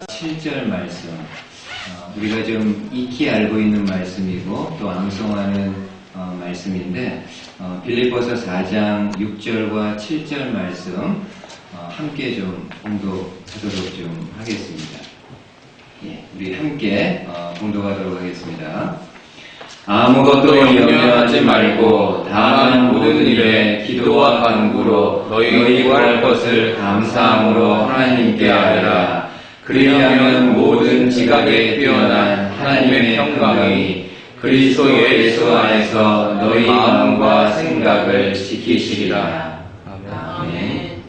7절 말씀, 우리가 좀 익히 알고 있는 말씀이고 또 암송하는 말씀인데 빌립보서 4장 6절과 7절 말씀 함께 좀 봉독하도록 좀 하겠습니다. 예, 우리 함께 봉독하도록 하겠습니다. 아무것도 염려하지 말고 다만 모든 일에 기도와 간구로 너희 구할 것을 감사함으로 하나님께 아뢰라. 그리하면 모든 지각에 뛰어난 하나님의 평강이 그리스도 예수 안에서 너희 마음과 생각을 지키시리라. 아멘.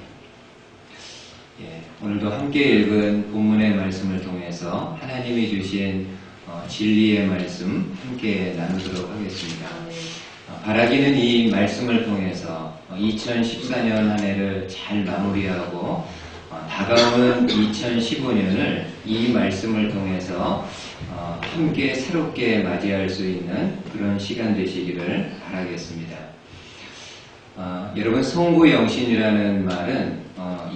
예, 오늘도 함께 읽은 본문의 말씀을 통해서 하나님이 주신 진리의 말씀 함께 나누도록 하겠습니다. 바라기는 이 말씀을 통해서 2014년 한 해를 잘 마무리하고 다가오는 2015년을 이 말씀을 통해서 함께 새롭게 맞이할 수 있는 그런 시간 되시기를 바라겠습니다. 여러분, 송구영신이라는 말은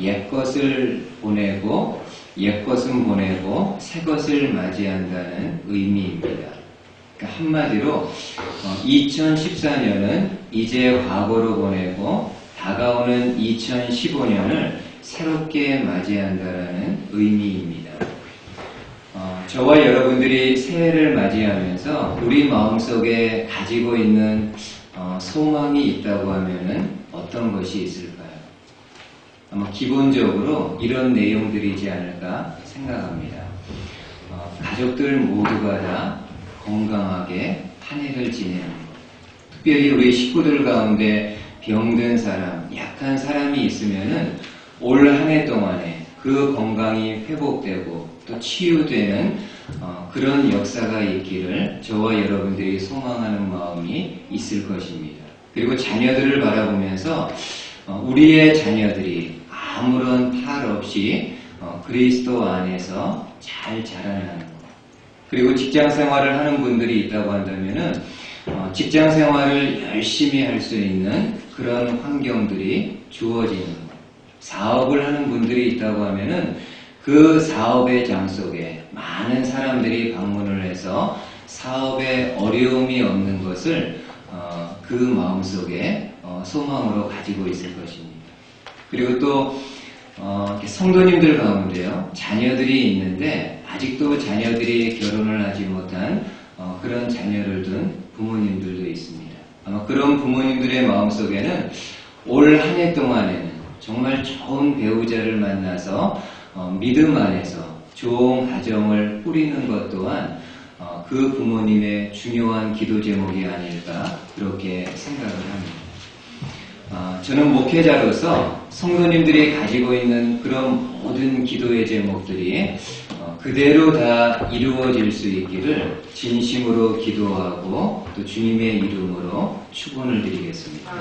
옛것을 보내고 옛것은 보내고 새것을 맞이한다는 의미입니다. 그러니까 한마디로 2014년은 이제 과거로 보내고 다가오는 2015년을 새롭게 맞이한다는 의미입니다. 저와 여러분들이 새해를 맞이하면서 우리 마음속에 가지고 있는 소망이 있다고 하면은 어떤 것이 있을까요? 아마 기본적으로 이런 내용들이지 않을까 생각합니다. 가족들 모두가 다 건강하게 한 해를 지내는 것. 특별히 우리 식구들 가운데 병든 사람, 약한 사람이 있으면은 올 한 해 동안에 그 건강이 회복되고 또 치유되는 그런 역사가 있기를 저와 여러분들이 소망하는 마음이 있을 것입니다. 그리고 자녀들을 바라보면서 우리의 자녀들이 아무런 탈 없이 그리스도 안에서 잘 자라나는 것. 그리고 직장 생활을 하는 분들이 있다고 한다면은 직장 생활을 열심히 할 수 있는 그런 환경들이 주어지는 것. 사업을 하는 분들이 있다고 하면은 그 사업의 장 속에 많은 사람들이 방문을 해서 사업에 어려움이 없는 것을 그 마음속에 소망으로 가지고 있을 것입니다. 그리고 또 성도님들 가운데요, 자녀들이 있는데 아직도 자녀들이 결혼을 하지 못한 그런 자녀를 둔 부모님들도 있습니다. 아마 그런 부모님들의 마음속에는 올 한 해 동안에는 정말 좋은 배우자를 만나서 믿음 안에서 좋은 가정을 꾸리는 것 또한 그 부모님의 중요한 기도 제목이 아닐까 그렇게 생각을 합니다. 저는 목회자로서 성도님들이 가지고 있는 그런 모든 기도의 제목들이 그대로 다 이루어질 수 있기를 진심으로 기도하고 또 주님의 이름으로 축원을 드리겠습니다.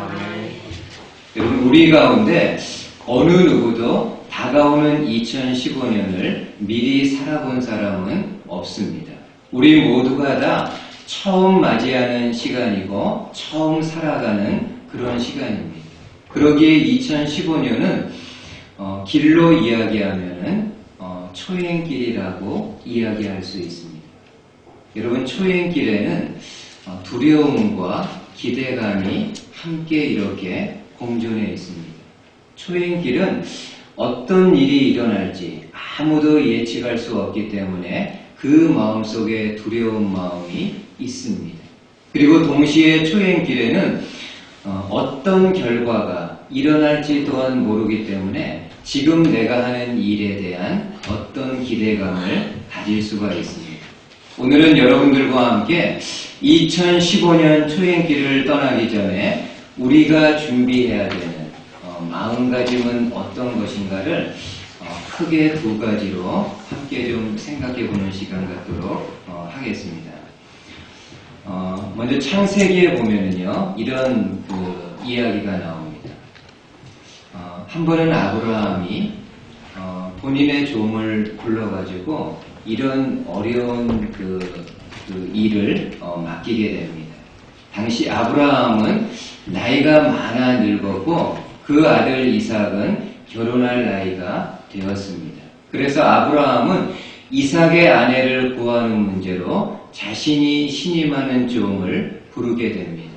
여러분, 우리 가운데 어느 누구도 다가오는 2015년을 미리 살아본 사람은 없습니다. 우리 모두가 다 처음 맞이하는 시간이고 처음 살아가는 그런 시간입니다. 그러기에 2015년은 길로 이야기하면은 초행길이라고 이야기할 수 있습니다. 여러분, 초행길에는 두려움과 기대감이 함께 이렇게 공존해 있습니다. 초행길은 어떤 일이 일어날지 아무도 예측할 수 없기 때문에 그 마음속에 두려운 마음이 있습니다. 그리고 동시에 초행길에는 어떤 결과가 일어날지 또한 모르기 때문에 지금 내가 하는 일에 대한 어떤 기대감을 가질 수가 있습니다. 오늘은 여러분들과 함께 2015년 초행길을 떠나기 전에 우리가 준비해야 되는 마음가짐은 어떤 것인가를 크게 두 가지로 함께 좀 생각해 보는 시간 갖도록 하겠습니다. 먼저 창세기에 보면은요, 이런 이야기가 나옵니다. 한 번은 아브라함이 본인의 종을 불러가지고 이런 어려운 일을 맡기게 됩니다. 당시 아브라함은 나이가 많아 늙었고 그 아들 이삭은 결혼할 나이가 되었습니다. 그래서 아브라함은 이삭의 아내를 구하는 문제로 자신이 신임하는 종을 부르게 됩니다.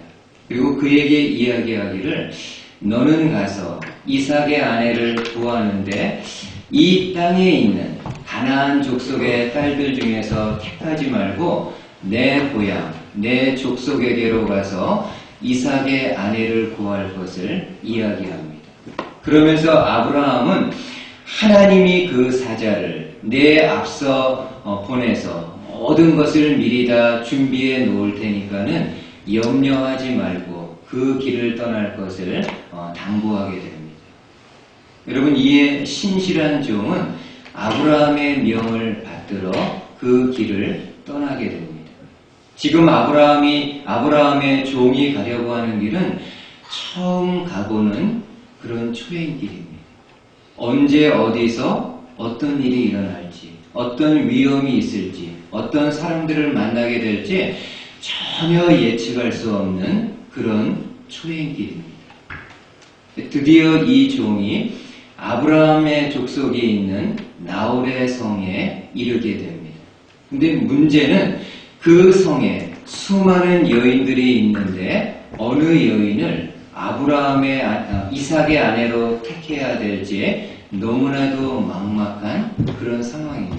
그리고 그에게 이야기하기를 너는 가서 이삭의 아내를 구하는데 이 땅에 있는 가나안 족속의 딸들 중에서 택하지 말고 내 고향, 내 족속에게로 가서 이삭의 아내를 구할 것을 이야기합니다. 그러면서 아브라함은 하나님이 그 사자를 내 앞서 보내서 모든 것을 미리 다 준비해 놓을 테니까는 염려하지 말고 그 길을 떠날 것을 당부하게 됩니다. 여러분, 이에 신실한 종은 아브라함의 명을 받들어 그 길을 떠나게 됩니다. 지금 아브라함의 종이 가려고 하는 길은 처음 가보는 그런 초행길입니다. 언제 어디서 어떤 일이 일어날지, 어떤 위험이 있을지, 어떤 사람들을 만나게 될지 전혀 예측할 수 없는 그런 초행길입니다. 드디어 이 종이 아브라함의 족속에 있는 나홀의 성에 이르게 됩니다. 근데 문제는 그 성에 수많은 여인들이 있는데 어느 여인을 이삭의 아내로 택해야 될지 너무나도 막막한 그런 상황입니다.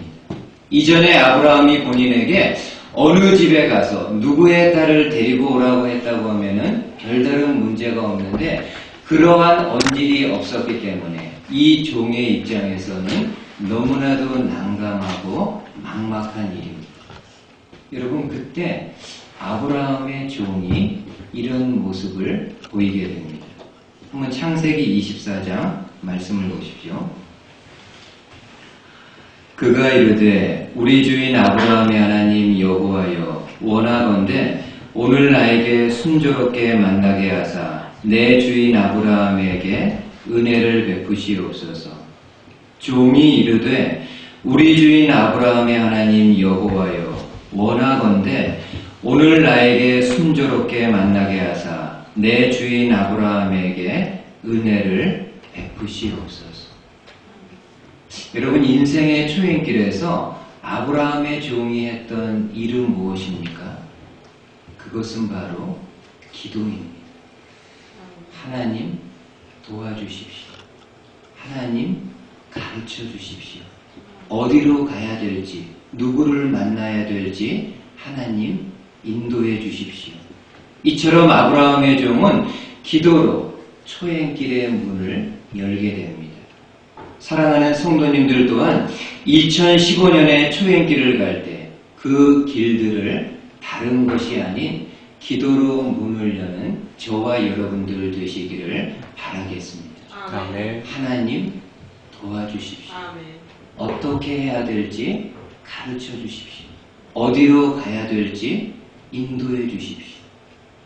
이전에 아브라함이 본인에게 어느 집에 가서 누구의 딸을 데리고 오라고 했다고 하면은 별다른 문제가 없는데 그러한 언질이 없었기 때문에 이 종의 입장에서는 너무나도 난감하고 막막한 일입니다. 여러분, 그때 아브라함의 종이 이런 모습을 보이게 됩니다. 한번 창세기 24장 말씀을 보십시오. 그가 이르되 우리 주인 아브라함의 하나님 여호와여 원하건대 오늘 나에게 순조롭게 만나게 하사 내 주인 아브라함에게 은혜를 베푸시옵소서. 종이 이르되 우리 주인 아브라함의 하나님 여호와여 원하건대 오늘 나에게 순조롭게 만나게 하사 내 주인 아브라함에게 은혜를 베푸시옵소서. 여러분, 인생의 초행길에서 아브라함의 종이 했던 일은 무엇입니까? 그것은 바로 기도입니다. 하나님 도와주십시오. 하나님 가르쳐 주십시오. 어디로 가야 될지, 누구를 만나야 될지 하나님 인도해 주십시오. 이처럼 아브라함의 종은 기도로 초행길의 문을 열게 됩니다. 사랑하는 성도님들 또한 2015년에 초행길을 갈 때 그 길들을 다른 것이 아닌 기도로 문을 여는 저와 여러분들 되시기를 바라겠습니다. 아멘. 하나님 도와주십시오. 아멘. 어떻게 해야 될지 가르쳐 주십시오. 어디로 가야 될지 인도해 주십시오.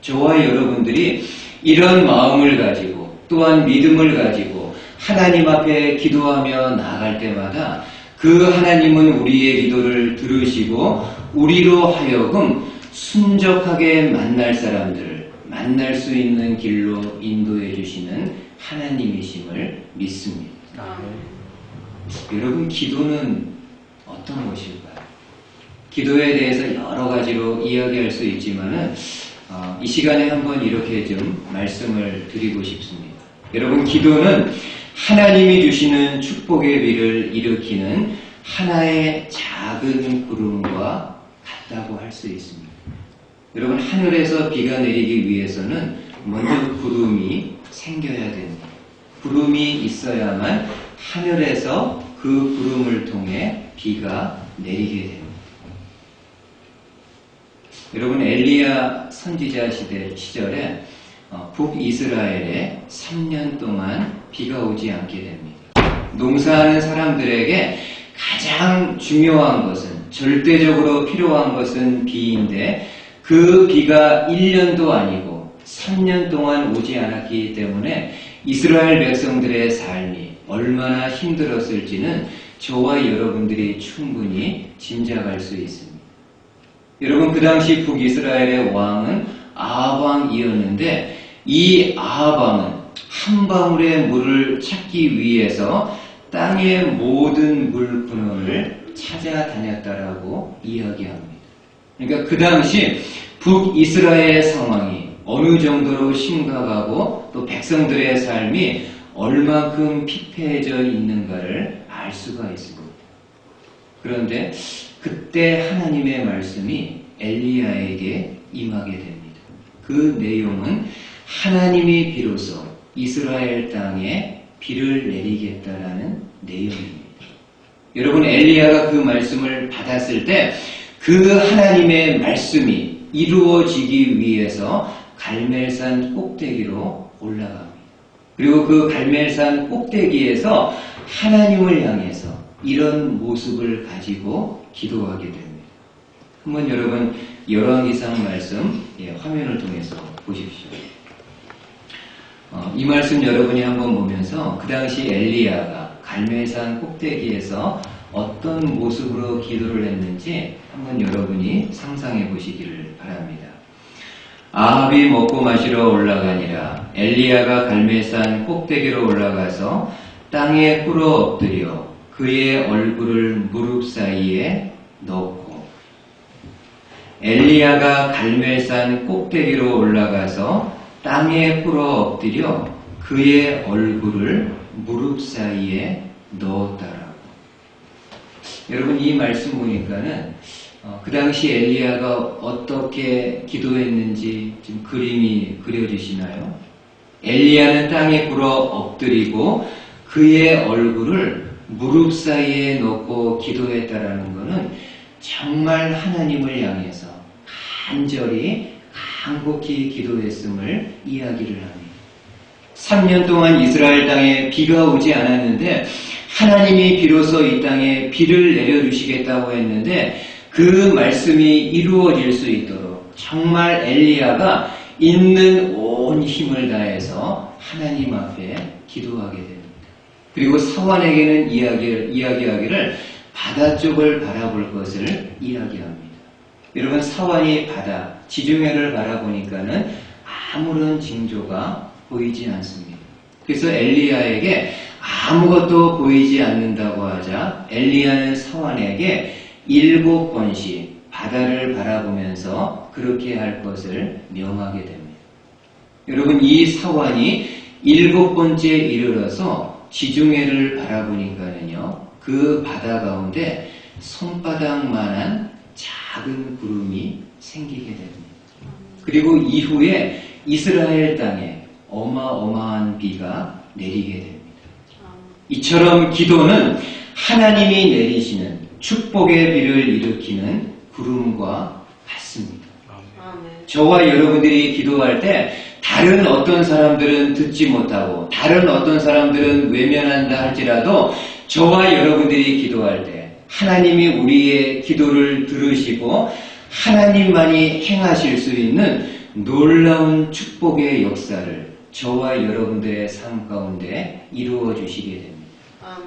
저와 여러분들이 이런 마음을 가지고 또한 믿음을 가지고 하나님 앞에 기도하며 나아갈 때마다 그 하나님은 우리의 기도를 들으시고 우리로 하여금 순적하게 만날 사람들을 만날 수 있는 길로 인도해 주시는 하나님이심을 믿습니다. 여러분, 기도는 어떤 것일까요? 기도에 대해서 여러 가지로 이야기할 수 있지만은 이 시간에 한번 이렇게 좀 말씀을 드리고 싶습니다. 여러분, 기도는 하나님이 주시는 축복의 비를 일으키는 하나의 작은 구름과 같다고 할 수 있습니다. 여러분, 하늘에서 비가 내리기 위해서는 먼저 구름이 생겨야 됩니다. 구름이 있어야만 하늘에서 그 구름을 통해 비가 내리게 됩니다. 여러분, 엘리야 선지자 시절에 북이스라엘에 3년 동안 비가 오지 않게 됩니다. 농사하는 사람들에게 가장 중요한 것은, 절대적으로 필요한 것은 비인데 그 비가 1년도 아니고 3년 동안 오지 않았기 때문에 이스라엘 백성들의 삶이 얼마나 힘들었을지는 저와 여러분들이 충분히 짐작할 수 있습니다. 여러분, 그 당시 북이스라엘의 왕은 아합 왕이었는데 이 아합 왕은 한 방울의 물을 찾기 위해서 땅의 모든 물 근원을 찾아다녔다라고 이야기합니다. 그러니까 그 당시 북이스라엘 상황이 어느 정도로 심각하고 또 백성들의 삶이 얼마큼 피폐해져 있는가를 알 수가 있습니다. 그런데 그때 하나님의 말씀이 엘리야에게 임하게 됩니다. 그 내용은 하나님이 비로소 이스라엘 땅에 비를 내리겠다라는 내용입니다. 여러분, 엘리야가 그 말씀을 받았을 때 그 하나님의 말씀이 이루어지기 위해서 갈멜산 꼭대기로 올라갑니다. 그리고 그 갈멜산 꼭대기에서 하나님을 향해서 이런 모습을 가지고 기도하게 됩니다. 한번 여러분 열왕기상 말씀 화면을 통해서 보십시오. 이 말씀 여러분이 한번 보면서 그 당시 엘리야가 갈멜산 꼭대기에서 어떤 모습으로 기도를 했는지 한번 여러분이 상상해 보시기를 바랍니다. 아합이 먹고 마시러 올라가니라. 엘리야가 갈멜산 꼭대기로 올라가서 땅에 꿇어 엎드려 그의 얼굴을 무릎 사이에 넣고, 엘리야가 갈멜산 꼭대기로 올라가서 땅에 꿇어 엎드려 그의 얼굴을 무릎 사이에 넣었다라고. 여러분, 이 말씀 보니까는 그 당시 엘리야가 어떻게 기도했는지 지금 그림이 그려지시나요? 엘리야는 땅에 꿇어 엎드리고 그의 얼굴을 무릎 사이에 넣고 기도했다라는 것은 정말 하나님을 향해서 간절히 간곡히 기도했음을 이야기를 합니다. 3년 동안 이스라엘 땅에 비가 오지 않았는데 하나님이 비로소 이 땅에 비를 내려주시겠다고 했는데 그 말씀이 이루어질 수 있도록 정말 엘리야가 있는 온 힘을 다해서 하나님 앞에 기도하게 됩니다. 그리고 사환에게는 이야기하기를 바다 쪽을 바라볼 것을 이야기합니다. 여러분, 사환이 바다, 지중해를 바라보니까는 아무런 징조가 보이지 않습니다. 그래서 엘리야에게 아무것도 보이지 않는다고 하자 엘리야는 사환에게 7번씩 바다를 바라보면서 그렇게 할 것을 명하게 됩니다. 여러분, 이 사환이 7번째 이르러서 지중해를 바라보니까는요, 그 바다 가운데 손바닥만한 작은 구름이 생기게 됩니다. 그리고 이후에 이스라엘 땅에 어마어마한 비가 내리게 됩니다. 이처럼 기도는 하나님이 내리시는 축복의 비를 일으키는 구름과 같습니다. 저와 여러분들이 기도할 때 다른 어떤 사람들은 듣지 못하고 다른 어떤 사람들은 외면한다 할지라도 저와 여러분들이 기도할 때 하나님이 우리의 기도를 들으시고 하나님만이 행하실 수 있는 놀라운 축복의 역사를 저와 여러분들의 삶 가운데 이루어 주시게 됩니다. 아멘.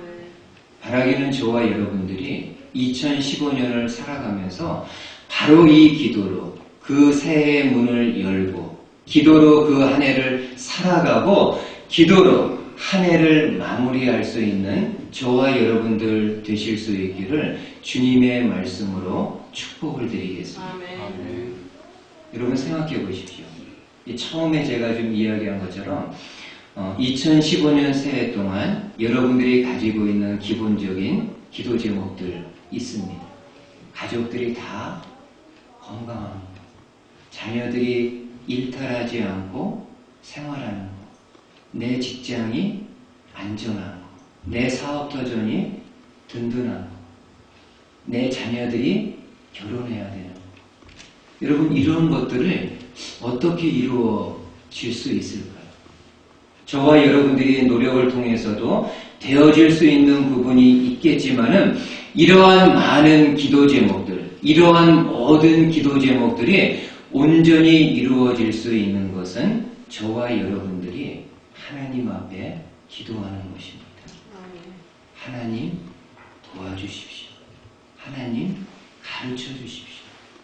바라기는 저와 여러분들이 2015년을 살아가면서 바로 이 기도로 그 새해의 문을 열고 기도로 그 한 해를 살아가고 기도로 한 해를 마무리할 수 있는 저와 여러분들 되실 수 있기를 주님의 말씀으로 축복을 드리겠습니다. 아멘. 여러분 생각해 보십시오. 처음에 제가 좀 이야기한 것처럼 2015년 새해 동안 여러분들이 가지고 있는 기본적인 기도 제목들 있습니다. 가족들이 다 건강합니다. 자녀들이 일탈하지 않고 생활하는 것, 내 직장이 안전한 것, 내 사업 터전이 든든한 것, 내 자녀들이 결혼해야 되는 것. 여러분, 이런 것들을 어떻게 이루어질 수 있을까요? 저와 여러분들이 노력을 통해서도 되어질 수 있는 부분이 있겠지만은 이러한 많은 기도 제목들, 이러한 모든 기도 제목들이 온전히 이루어질 수 있는 것은 저와 여러분들이 하나님 앞에 기도하는 것입니다. 하나님 도와주십시오. 하나님 가르쳐 주십시오.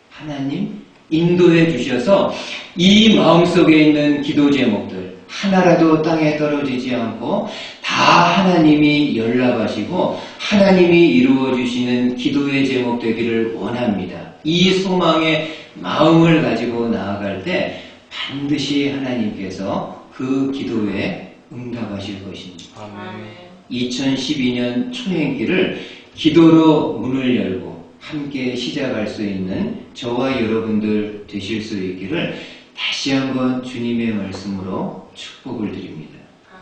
하나님 인도해 주셔서 이 마음속에 있는 기도 제목들 하나라도 땅에 떨어지지 않고 다 하나님이 연락하시고 하나님이 이루어주시는 기도의 제목 되기를 원합니다. 이 소망의 마음을 가지고 나아갈 때 반드시 하나님께서 그 기도에 응답하실 것입니다. 아멘. 2012년 초행길을 기도로 문을 열고 함께 시작할 수 있는 저와 여러분들 되실 수 있기를 다시 한번 주님의 말씀으로 축복을 드립니다.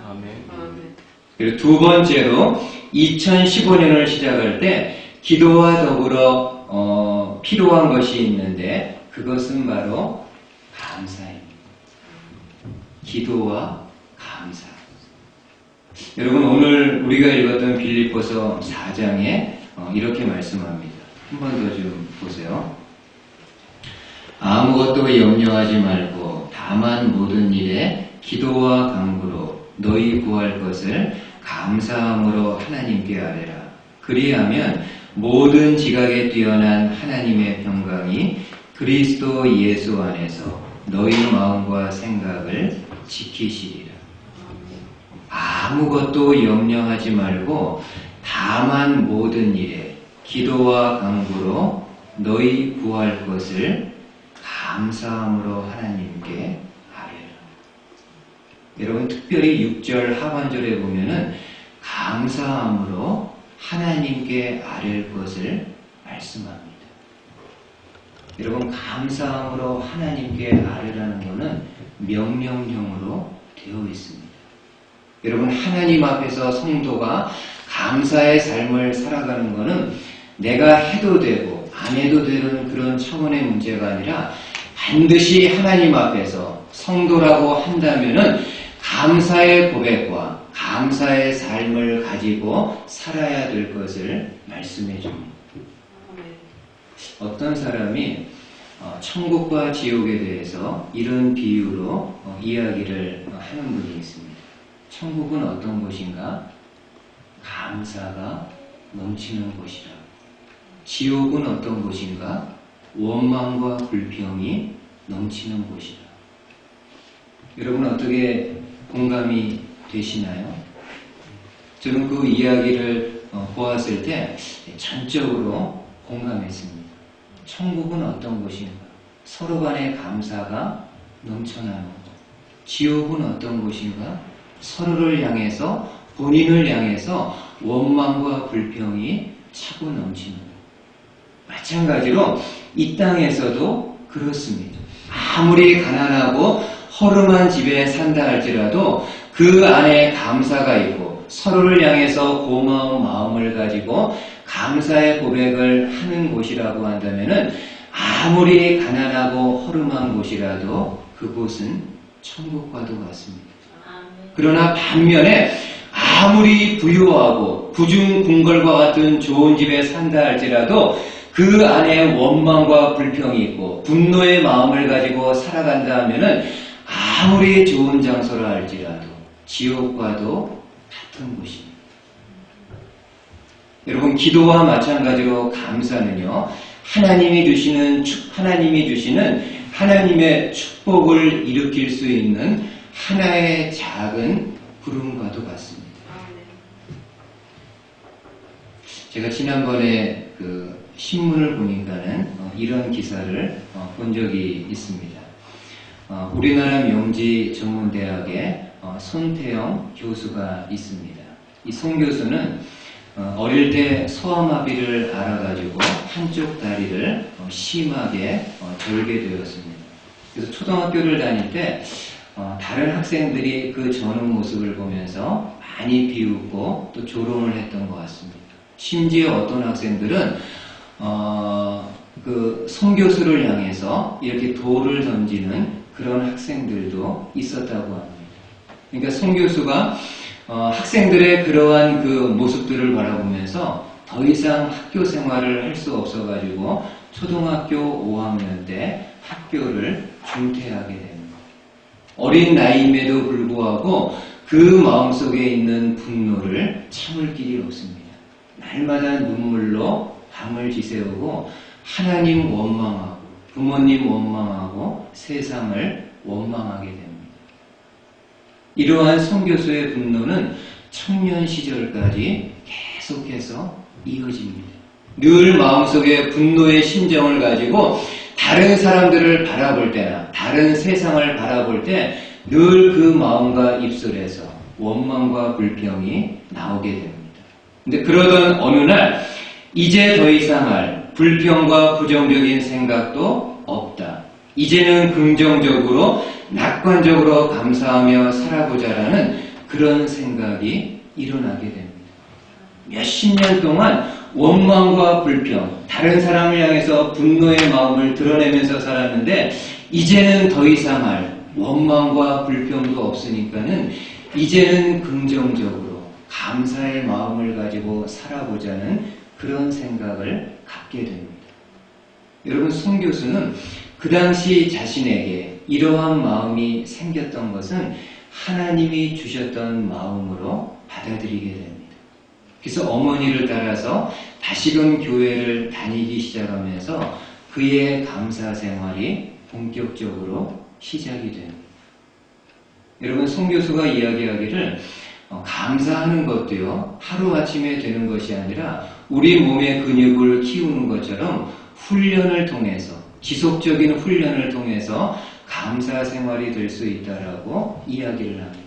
아멘. 그리고 두 번째로 2015년을 시작할 때 기도와 더불어 필요한 것이 있는데 그것은 바로 감사입니다. 기도와 감사. 여러분 오늘 우리가 읽었던 빌립보서 4장에 이렇게 말씀합니다. 한 번 더 좀 보세요. 아무것도 염려하지 말고 다만 모든 일에 기도와 간구로 너희 구할 것을 감사함으로 하나님께 아뢰라. 그리하면 모든 지각에 뛰어난 하나님의 평강이 그리스도 예수 안에서 너희 마음과 생각을 지키시리라. 아무것도 염려하지 말고 다만 모든 일에 기도와 간구로 너희 구할 것을 감사함으로 하나님께 아뢰라. 여러분 특별히 6절 하반절에 보면은 감사함으로 하나님께 아뢰 것을 말씀합니다. 여러분 감사함으로 하나님께 아뢰라는 것은 명령형으로 되어 있습니다. 여러분 하나님 앞에서 성도가 감사의 삶을 살아가는 것은 내가 해도 되고 안 해도 되는 그런 차원의 문제가 아니라 반드시 하나님 앞에서 성도라고 한다면은 감사의 고백과 감사의 삶을 가지고 살아야 될 것을 말씀해 줍니다. 어떤 사람이 천국과 지옥에 대해서 이런 비유로 이야기를 하는 분이 있습니다. 천국은 어떤 곳인가? 감사가 넘치는 곳이라. 지옥은 어떤 곳인가? 원망과 불평이 넘치는 곳이라. 여러분 어떻게 공감이 되시나요? 저는 그 이야기를 보았을 때 전적으로 공감했습니다. 천국은 어떤 곳인가? 서로 간의 감사가 넘쳐나는 곳. 지옥은 어떤 곳인가? 서로를 향해서 본인을 향해서 원망과 불평이 차고 넘치는 것. 마찬가지로 이 땅에서도 그렇습니다. 아무리 가난하고 허름한 집에 산다 할지라도 그 안에 감사가 있고 서로를 향해서 고마운 마음을 가지고 감사의 고백을 하는 곳이라고 한다면은 아무리 가난하고 허름한 곳이라도 그곳은 천국과도 같습니다. 그러나 반면에 아무리 부유하고 부중궁궐과 같은 좋은 집에 산다 할지라도 그 안에 원망과 불평이 있고 분노의 마음을 가지고 살아간다 하면은 아무리 좋은 장소라 할지라도 지옥과도 같은 곳입니다. 여러분 기도와 마찬가지로 감사는요 하나님이 주시는 하나님의 축복을 일으킬 수 있는 하나의 작은 구름과도 같습니다. 제가 지난번에 그 신문을 보니까는 이런 기사를 본 적이 있습니다. 우리나라 명지 전문대학에 손태영 교수가 있습니다. 이 손 교수는 어릴 때 소아마비를 알아가지고 한쪽 다리를 심하게 절게 되었습니다. 그래서 초등학교를 다닐 때 다른 학생들이 그 저는 모습을 보면서 많이 비웃고 또 조롱을 했던 것 같습니다. 심지어 어떤 학생들은 그 손교수를 향해서 이렇게 돌을 던지는 그런 학생들도 있었다고 합니다. 그러니까 손교수가 학생들의 그러한 그 모습들을 바라보면서 더 이상 학교 생활을 할 수 없어가지고 초등학교 5학년 때 학교를 중퇴하게 됩니다. 어린 나이임에도 불구하고 그 마음속에 있는 분노를 참을 길이 없습니다. 날마다 눈물로 밤을 지새우고 하나님 원망하고 부모님 원망하고 세상을 원망하게 됩니다. 이러한 손교수의 분노는 청년 시절까지 계속해서 이어집니다. 늘 마음속에 분노의 심정을 가지고 다른 사람들을 바라볼 때나 다른 세상을 바라볼 때 늘 그 마음과 입술에서 원망과 불평이 나오게 됩니다. 근데 그러던 어느 날 이제 더 이상 할 불평과 부정적인 생각도 없다. 이제는 긍정적으로 낙관적으로 감사하며 살아보자라는 그런 생각이 일어나게 됩니다. 몇십 년 동안 원망과 불평, 다른 사람을 향해서 분노의 마음을 드러내면서 살았는데 이제는 더 이상 할 원망과 불평도 없으니까는 이제는 긍정적으로 감사의 마음을 가지고 살아보자는 그런 생각을 갖게 됩니다. 여러분, 송 교수는 그 당시 자신에게 이러한 마음이 생겼던 것은 하나님이 주셨던 마음으로 받아들이게 됩니다. 그래서 어머니를 따라서 다시금 교회를 다니기 시작하면서 그의 감사 생활이 본격적으로 시작이 됩니다. 여러분, 송 교수가 이야기하기를 감사하는 것도요, 하루아침에 되는 것이 아니라 우리 몸의 근육을 키우는 것처럼 훈련을 통해서, 지속적인 훈련을 통해서 감사 생활이 될 수 있다라고 이야기를 합니다.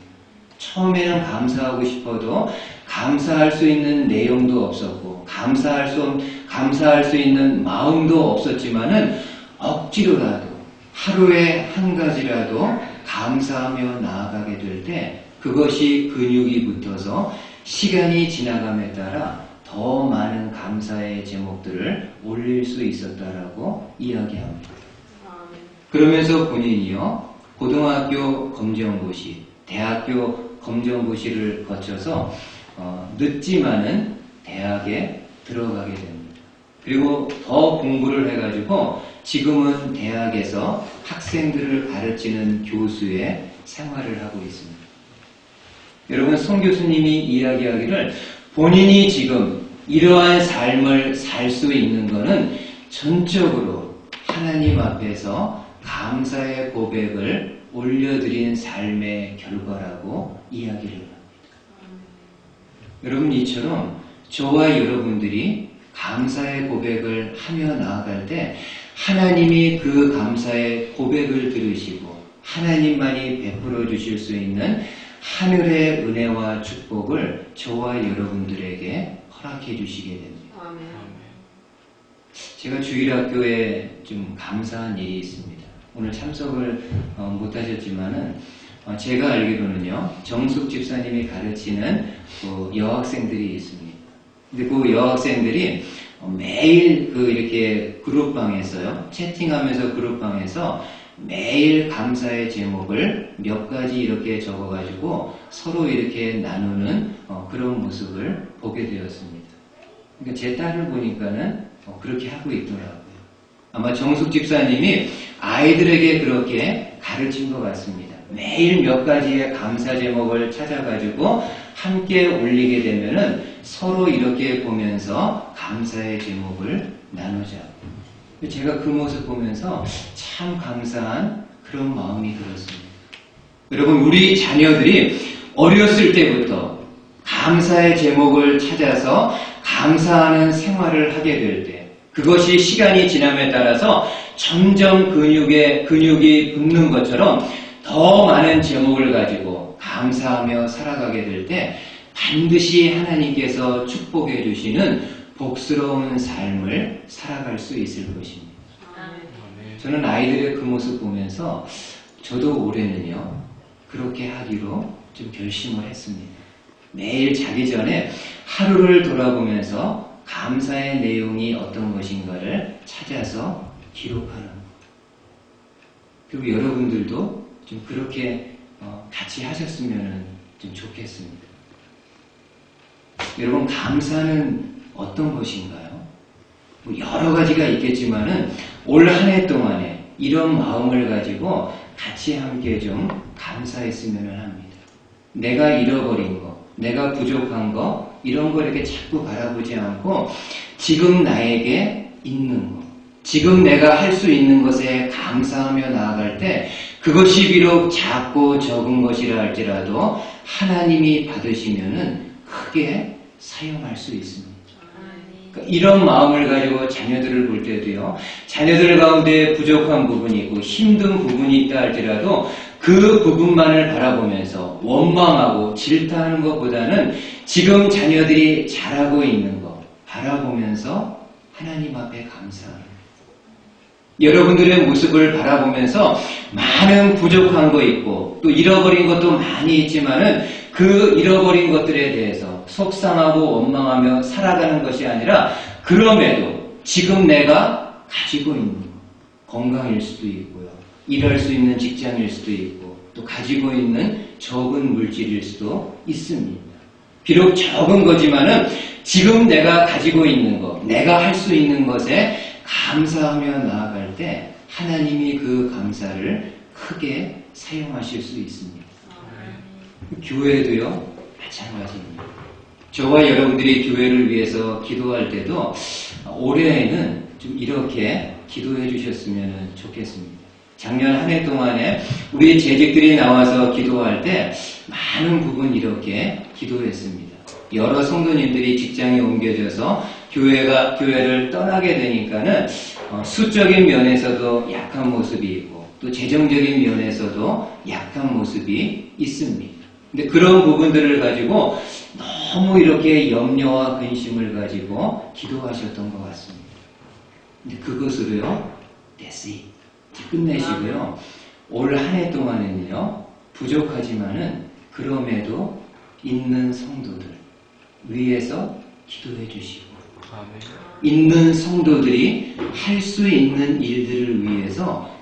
처음에는 감사하고 싶어도 감사할 수 있는 내용도 없었고 감사할 수 있는 마음도 없었지만은 억지로라도 하루에 한 가지라도 감사하며 나아가게 될 때 그것이 근육이 붙어서 시간이 지나감에 따라 더 많은 감사의 제목들을 올릴 수 있었다라고 이야기합니다. 그러면서 본인이요, 고등학교 검정고시, 대학교 검정고시를 거쳐서 늦지만은 대학에 들어가게 됩니다. 그리고 더 공부를 해가지고 지금은 대학에서 학생들을 가르치는 교수의 생활을 하고 있습니다. 여러분, 송 교수님이 이야기하기를 본인이 지금 이러한 삶을 살 수 있는 것은 전적으로 하나님 앞에서 감사의 고백을 올려드린 삶의 결과라고 이야기를 합니다. 여러분, 이처럼 저와 여러분들이 감사의 고백을 하며 나아갈 때 하나님이 그 감사의 고백을 들으시고 하나님만이 베풀어 주실 수 있는 하늘의 은혜와 축복을 저와 여러분들에게 허락해 주시게 됩니다. 아멘. 제가 주일학교에 좀 감사한 일이 있습니다. 오늘 참석을 못하셨지만은 제가 알기로는요, 정숙 집사님이 가르치는 그 여학생들이 있습니다. 근데 그 여학생들이 매일 이렇게 그룹방에서요, 채팅하면서 그룹방에서 매일 감사의 제목을 몇 가지 이렇게 적어가지고 서로 이렇게 나누는 그런 모습을 보게 되었습니다. 그러니까 제 딸을 보니까는 그렇게 하고 있더라고요. 아마 정숙 집사님이 아이들에게 그렇게 가르친 것 같습니다. 매일 몇 가지의 감사 제목을 찾아가지고 함께 올리게 되면은 서로 이렇게 보면서 감사의 제목을 나누자. 제가 그 모습 보면서 참 감사한 그런 마음이 들었습니다. 여러분, 우리 자녀들이 어렸을 때부터 감사의 제목을 찾아서 감사하는 생활을 하게 될 때, 그것이 시간이 지남에 따라서 점점 근육이 붙는 것처럼 더 많은 제목을 가지고 감사하며 살아가게 될 때 반드시 하나님께서 축복해 주시는 복스러운 삶을 살아갈 수 있을 것입니다. 저는 아이들의 그 모습 보면서 저도 올해는요, 그렇게 하기로 좀 결심을 했습니다. 매일 자기 전에 하루를 돌아보면서 감사의 내용이 어떤 것인가를 찾아서 기록하는 것. 그리고 여러분들도 좀 그렇게 같이 하셨으면 좀 좋겠습니다. 여러분, 감사는 어떤 것인가요? 여러 가지가 있겠지만은 올 한 해 동안에 이런 마음을 가지고 같이 함께 좀 감사했으면 합니다. 내가 잃어버린 거, 내가 부족한 거, 이런 거 이렇게 자꾸 바라보지 않고 지금 나에게 있는 거, 지금 내가 할 수 있는 것에 감사하며 나아갈 때 그것이 비록 작고 적은 것이라 할지라도 하나님이 받으시면은 크게 사용할 수 있습니다. 그러니까 이런 마음을 가지고 자녀들을 볼 때도요, 자녀들 가운데 부족한 부분이 있고 힘든 부분이 있다 할지라도 그 부분만을 바라보면서 원망하고 질타하는 것보다는 지금 자녀들이 잘하고 있는 것 바라보면서 하나님 앞에 감사하는 것. 여러분들의 모습을 바라보면서 많은 부족한 거 있고 또 잃어버린 것도 많이 있지만은 그 잃어버린 것들에 대해서 속상하고 원망하며 살아가는 것이 아니라 그럼에도 지금 내가 가지고 있는 건강일 수도 있고요. 일할 수 있는 직장일 수도 있고 또 가지고 있는 적은 물질일 수도 있습니다. 비록 적은 거지만은 지금 내가 가지고 있는 것, 내가 할 수 있는 것에 감사하며 나아갈 때 하나님이 그 감사를 크게 사용하실 수 있습니다. 교회도요, 마찬가지입니다. 저와 여러분들이 교회를 위해서 기도할 때도 올해에는 좀 이렇게 기도해 주셨으면 좋겠습니다. 작년 한 해 동안에 우리 재직들이 나와서 기도할 때 많은 부분 이렇게 기도했습니다. 여러 성도님들이 직장에 옮겨져서 교회를 떠나게 되니까는 수적인 면에서도 약한 모습이 있고 또 재정적인 면에서도 약한 모습이 있습니다. 근데 그런 부분들을 가지고 너무 이렇게 염려와 근심을 가지고 기도하셨던 것 같습니다. 근데 그것으로요, that's it. 끝내시고요. 올 한 해 동안에는요, 부족하지만은 그럼에도 있는 성도들 위해서 기도해 주시고, 있는 성도들이 할 수 있는 일들을 위해서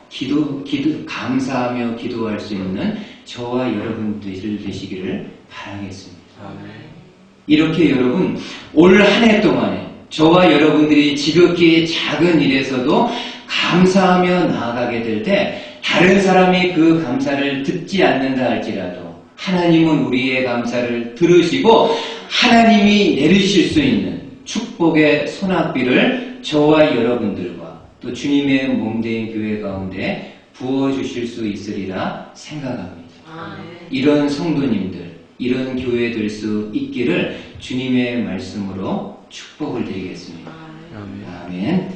감사하며 기도할 수 있는 저와 여러분들 되시기를 바라겠습니다. 이렇게 여러분, 올 한 해 동안에 저와 여러분들이 지극히 작은 일에서도 감사하며 나아가게 될 때 다른 사람이 그 감사를 듣지 않는다 할지라도 하나님은 우리의 감사를 들으시고 하나님이 내리실 수 있는 축복의 소낙비를 저와 여러분들과 또 주님의 몸된 교회 가운데 부어주실 수 있으리라 생각합니다. 이런 성도님들, 이런 교회 될 수 있기를 주님의 말씀으로 축복을 드리겠습니다. 아멘.